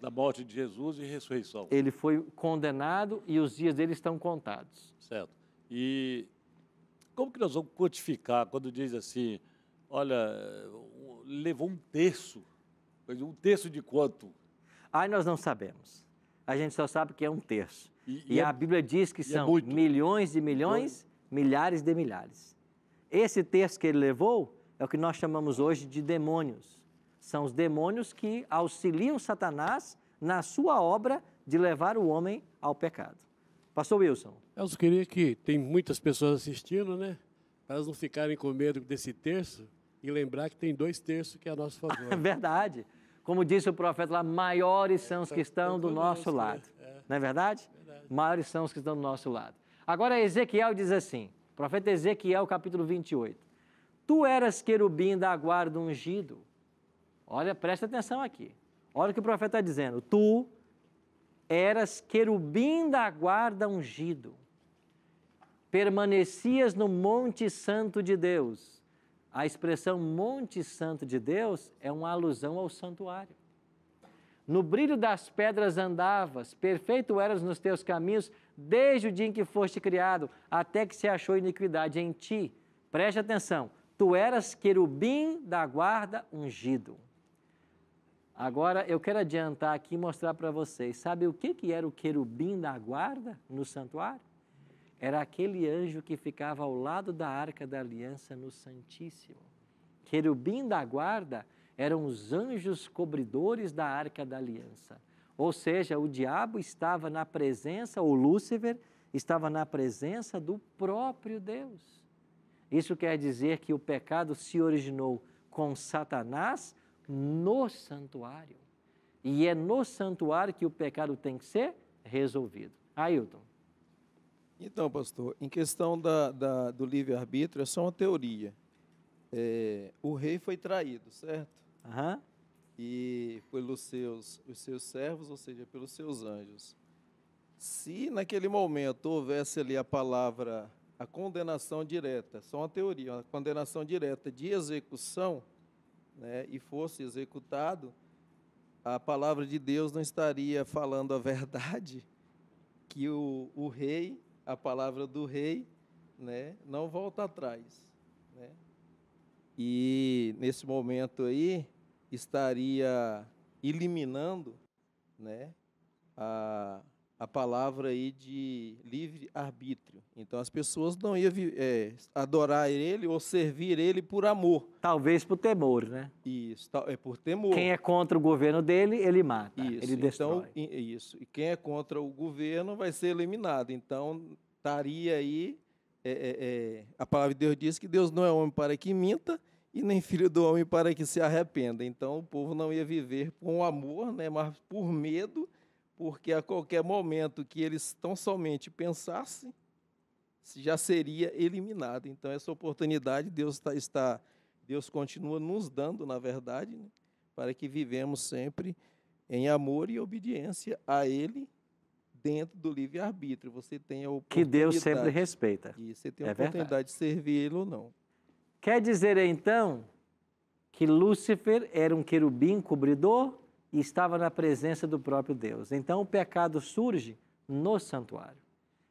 Da morte de Jesus e ressurreição. Ele foi condenado e os dias dele estão contados. Certo. E como que nós vamos quantificar quando diz assim, olha, levou 1/3? Mas 1/3 de quanto? Aí nós não sabemos. A gente só sabe que é 1/3. E a Bíblia diz que são milhões de milhões, milhares de milhares. Esse terço que ele levou é o que nós chamamos hoje de demônios. São os demônios que auxiliam Satanás na sua obra de levar o homem ao pecado. Pastor Wilson. Eu só queria que tem muitas pessoas assistindo, né? Para elas não ficarem com medo desse terço e lembrar que tem 2/3 que é a nosso favor. É verdade. Como disse o profeta lá, maiores são os que estão do nosso lado. Não é verdade? Maiores são os que estão do nosso lado. Agora Ezequiel diz assim, profeta Ezequiel, capítulo 28. Tu eras querubim da guarda ungido. Olha, presta atenção aqui. Olha o que o profeta está dizendo. Tu eras querubim da guarda ungido. Permanecias no Monte Santo de Deus. A expressão Monte Santo de Deus é uma alusão ao santuário. No brilho das pedras andavas, perfeito eras nos teus caminhos, desde o dia em que foste criado, até que se achou iniquidade em ti. Preste atenção. Tu eras querubim da guarda ungido. Agora, eu quero adiantar aqui e mostrar para vocês. Sabe o que era o querubim da guarda no santuário? Era aquele anjo que ficava ao lado da Arca da Aliança no Santíssimo. Querubim da guarda eram os anjos cobridores da Arca da Aliança. Ou seja, o diabo estava na presença, ou Lúcifer estava na presença do próprio Deus. Isso quer dizer que o pecado se originou com Satanás no santuário. E é no santuário que o pecado tem que ser resolvido. Ailton. Então, pastor, em questão do livre-arbítrio, é só uma teoria. O rei foi traído, certo? E pelos seus servos, ou seja, pelos seus anjos. Se naquele momento houvesse ali a palavra a condenação direta, só uma teoria, a condenação direta de execução, né, e fosse executado, a palavra de Deus não estaria falando a verdade, que o rei, a palavra do rei, né, não volta atrás, né? E nesse momento aí estaria eliminando, né, a palavra aí de livre-arbítrio. Então, as pessoas não iam adorar ele ou servir ele por amor. Talvez por temor, né? Isso, é por temor. Quem é contra o governo dele, ele mata, isso, ele destrói. Então, isso. E quem é contra o governo vai ser eliminado. Então, estaria aí... a palavra de Deus diz que Deus não é homem para que minta e nem filho do homem para que se arrependa. Então, o povo não ia viver com amor, né, mas por medo, porque a qualquer momento que eles tão somente pensassem, já seria eliminado. Então, essa oportunidade Deus continua nos dando, na verdade, né, para que vivemos sempre em amor e obediência a Ele, dentro do livre-arbítrio. Você tem a oportunidade... Que Deus sempre respeita. E você tem a oportunidade de servir Ele ou não. Quer dizer, então, que Lúcifer era um querubim cobridor e estava na presença do próprio Deus. Então, o pecado surge no santuário.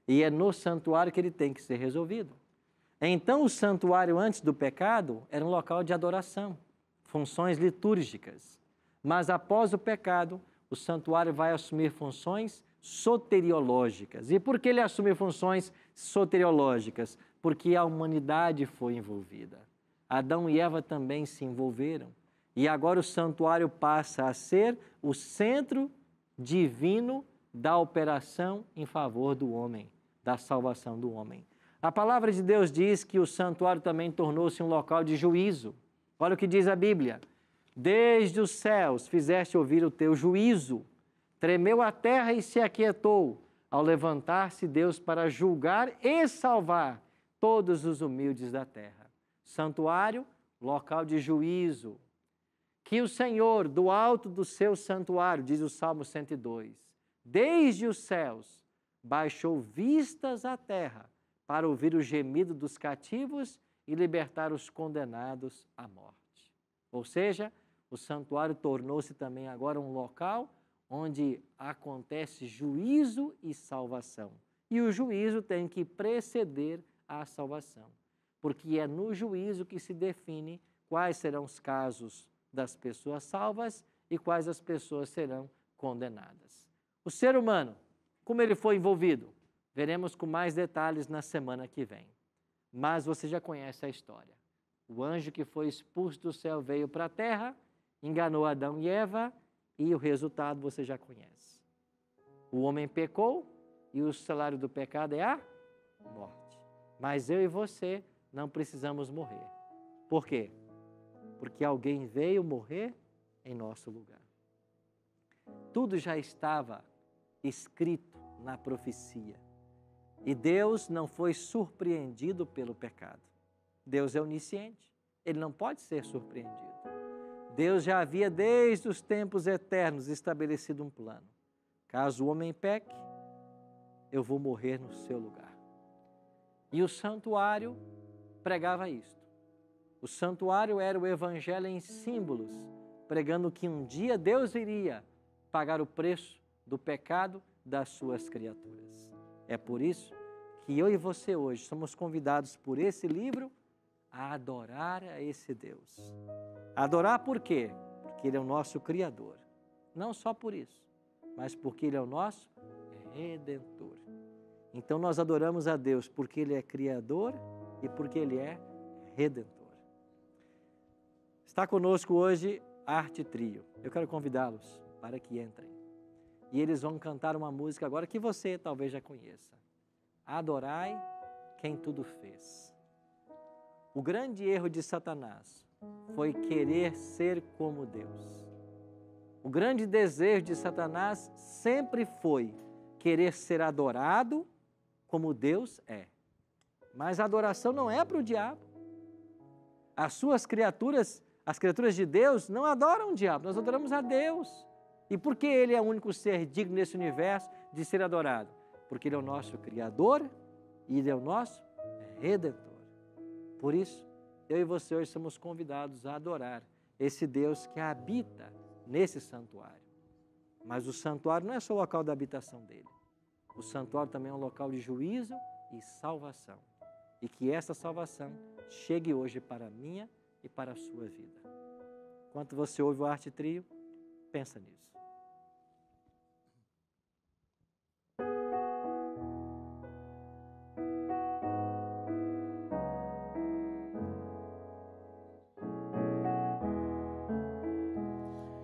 E é no santuário que ele tem que ser resolvido. Então, o santuário, antes do pecado, era um local de adoração, funções litúrgicas. Mas, após o pecado, o santuário vai assumir funções soteriológicas. E por que ele assume funções soteriológicas? Porque a humanidade foi envolvida. Adão e Eva também se envolveram. E agora o santuário passa a ser o centro divino da operação em favor do homem, da salvação do homem. A palavra de Deus diz que o santuário também tornou-se um local de juízo. Olha o que diz a Bíblia. Desde os céus fizeste ouvir o teu juízo. Tremeu a terra e se aquietou, ao levantar-se Deus para julgar e salvar todos os humildes da terra. Santuário, local de juízo. Que o Senhor, do alto do seu santuário, diz o Salmo 102, desde os céus, baixou vistas à terra para ouvir o gemido dos cativos e libertar os condenados à morte. Ou seja, o santuário tornou-se também agora um local onde acontece juízo e salvação. E o juízo tem que preceder a salvação, porque é no juízo que se define quais serão os casos das pessoas salvas e quais as pessoas serão condenadas. O ser humano, como ele foi envolvido? Veremos com mais detalhes na semana que vem. Mas você já conhece a história. O anjo que foi expulso do céu veio para a terra, enganou Adão e Eva, e o resultado você já conhece. O homem pecou e o salário do pecado é a morte. Mas eu e você não precisamos morrer. Por quê? Porque alguém veio morrer em nosso lugar. Tudo já estava escrito na profecia. E Deus não foi surpreendido pelo pecado. Deus é onisciente. Ele não pode ser surpreendido. Deus já havia, desde os tempos eternos, estabelecido um plano. Caso o homem peque, eu vou morrer no seu lugar. E o santuário pregava isto. O santuário era o evangelho em símbolos, pregando que um dia Deus iria pagar o preço do pecado das suas criaturas. É por isso que eu e você hoje somos convidados por esse livro a adorar a esse Deus. Adorar por quê? Porque Ele é o nosso Criador. Não só por isso, mas porque Ele é o nosso Redentor. Então nós adoramos a Deus porque Ele é Criador e porque Ele é Redentor. Está conosco hoje Arte Trio. Eu quero convidá-los para que entrem. E eles vão cantar uma música agora que você talvez já conheça. Adorai quem tudo fez. O grande erro de Satanás foi querer ser como Deus. O grande desejo de Satanás sempre foi querer ser adorado como Deus é. Mas a adoração não é para o diabo. As suas criaturas, as criaturas de Deus, não adoram o diabo, nós adoramos a Deus. E por que Ele é o único ser digno nesse universo de ser adorado? Porque Ele é o nosso Criador e Ele é o nosso redentor. Por isso, eu e você hoje somos convidados a adorar esse Deus que habita nesse santuário. Mas o santuário não é só o local da habitação dele. O santuário também é um local de juízo e salvação. E que essa salvação chegue hoje para a minha e para a sua vida. Enquanto você ouve o Arte Trio, pensa nisso.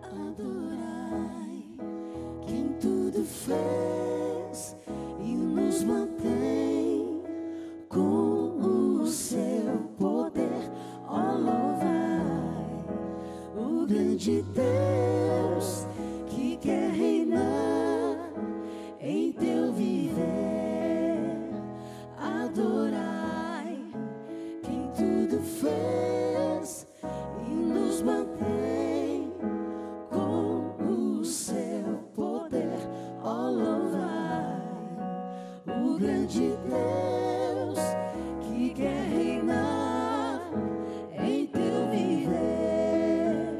Adorai quem tudo fez e nos mantém com o seu poder. Ó, louvai o grande Deus que quer reinar em teu viver. Adorai quem tudo fez e nos mantém com o seu poder. Ó, louvai o grande Deus que quer reinar em teu viver.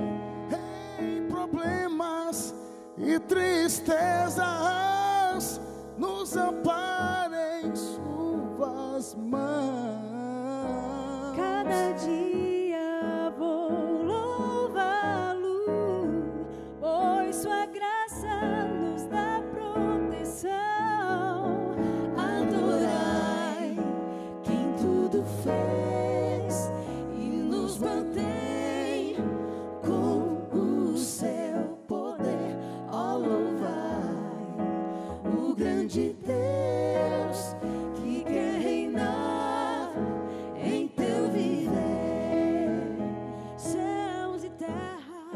Em problemas e tristezas, nos amparem suas mãos. Cada dia vou louvá-lo, pois sua graça nos dá proteção. Adorai quem tudo fez e nos mantém com o seu poder. Ó, louvai o grande Deus que quer reinar em teu viver. Céus e terra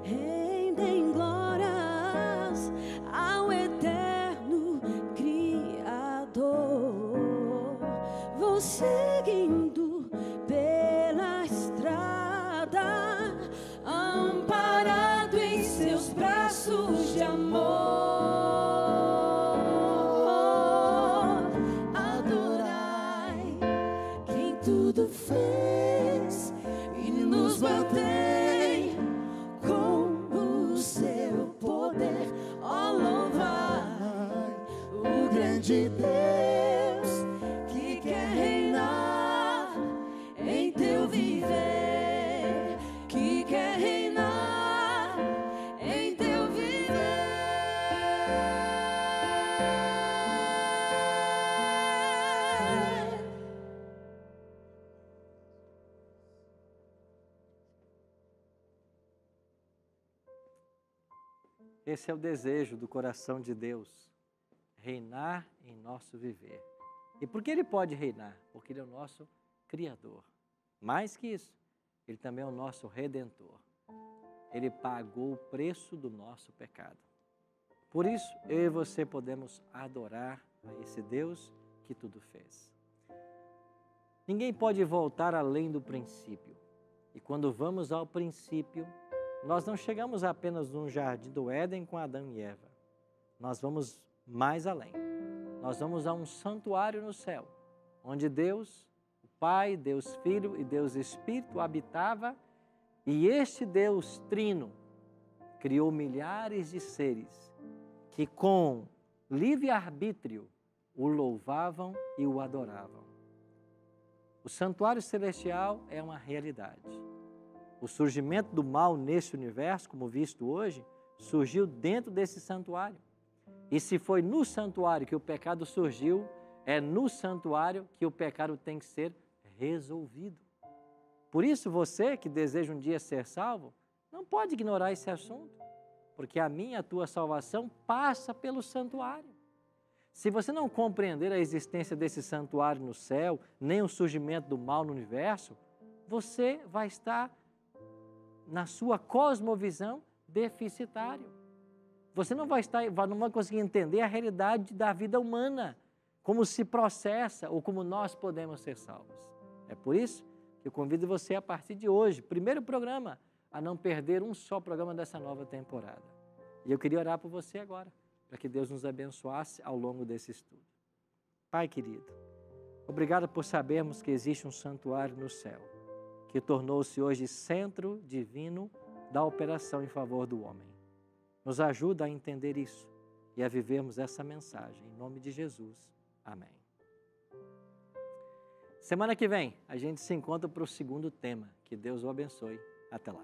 rendem glórias ao eterno Criador. Vou seguindo pela estrada, amparado em seus braços de amor. Adorai quem tudo fez e nos mantém com o seu poder. Ó, louvai o grande Deus que quer reinar em teu viver, que quer reinar em teu viver. Esse é o desejo do coração de Deus, reinar em nosso viver. E por que Ele pode reinar? Porque Ele é o nosso Criador. Mais que isso, Ele também é o nosso Redentor. Ele pagou o preço do nosso pecado. Por isso, eu e você podemos adorar a esse Deus que tudo fez. Ninguém pode voltar além do princípio. E quando vamos ao princípio, nós não chegamos apenas num jardim do Éden com Adão e Eva. Nós vamos mais além. Nós vamos a um santuário no céu, onde Deus, o Pai, Deus Filho e Deus Espírito habitava, e este Deus trino criou milhares de seres que com livre-arbítrio o louvavam e o adoravam. O santuário celestial é uma realidade. O surgimento do mal neste universo, como visto hoje, surgiu dentro desse santuário. E se foi no santuário que o pecado surgiu, é no santuário que o pecado tem que ser resolvido. Por isso, você que deseja um dia ser salvo, não pode ignorar esse assunto, porque a minha e a tua salvação passa pelo santuário. Se você não compreender a existência desse santuário no céu, nem o surgimento do mal no universo, você vai estar na sua cosmovisão deficitário. Você não vai conseguir entender a realidade da vida humana, como se processa ou como nós podemos ser salvos. É por isso que eu convido você a partir de hoje, primeiro programa, a não perder um só programa dessa nova temporada. E eu queria orar por você agora, para que Deus nos abençoasse ao longo desse estudo. Pai querido, Obrigado por sabermos que existe um santuário no céu, que tornou-se hoje centro divino da operação em favor do homem. Nos ajuda a entender isso e a vivermos essa mensagem. Em nome de Jesus. Amém. Semana que vem, a gente se encontra para o segundo tema. Que Deus o abençoe. Até lá.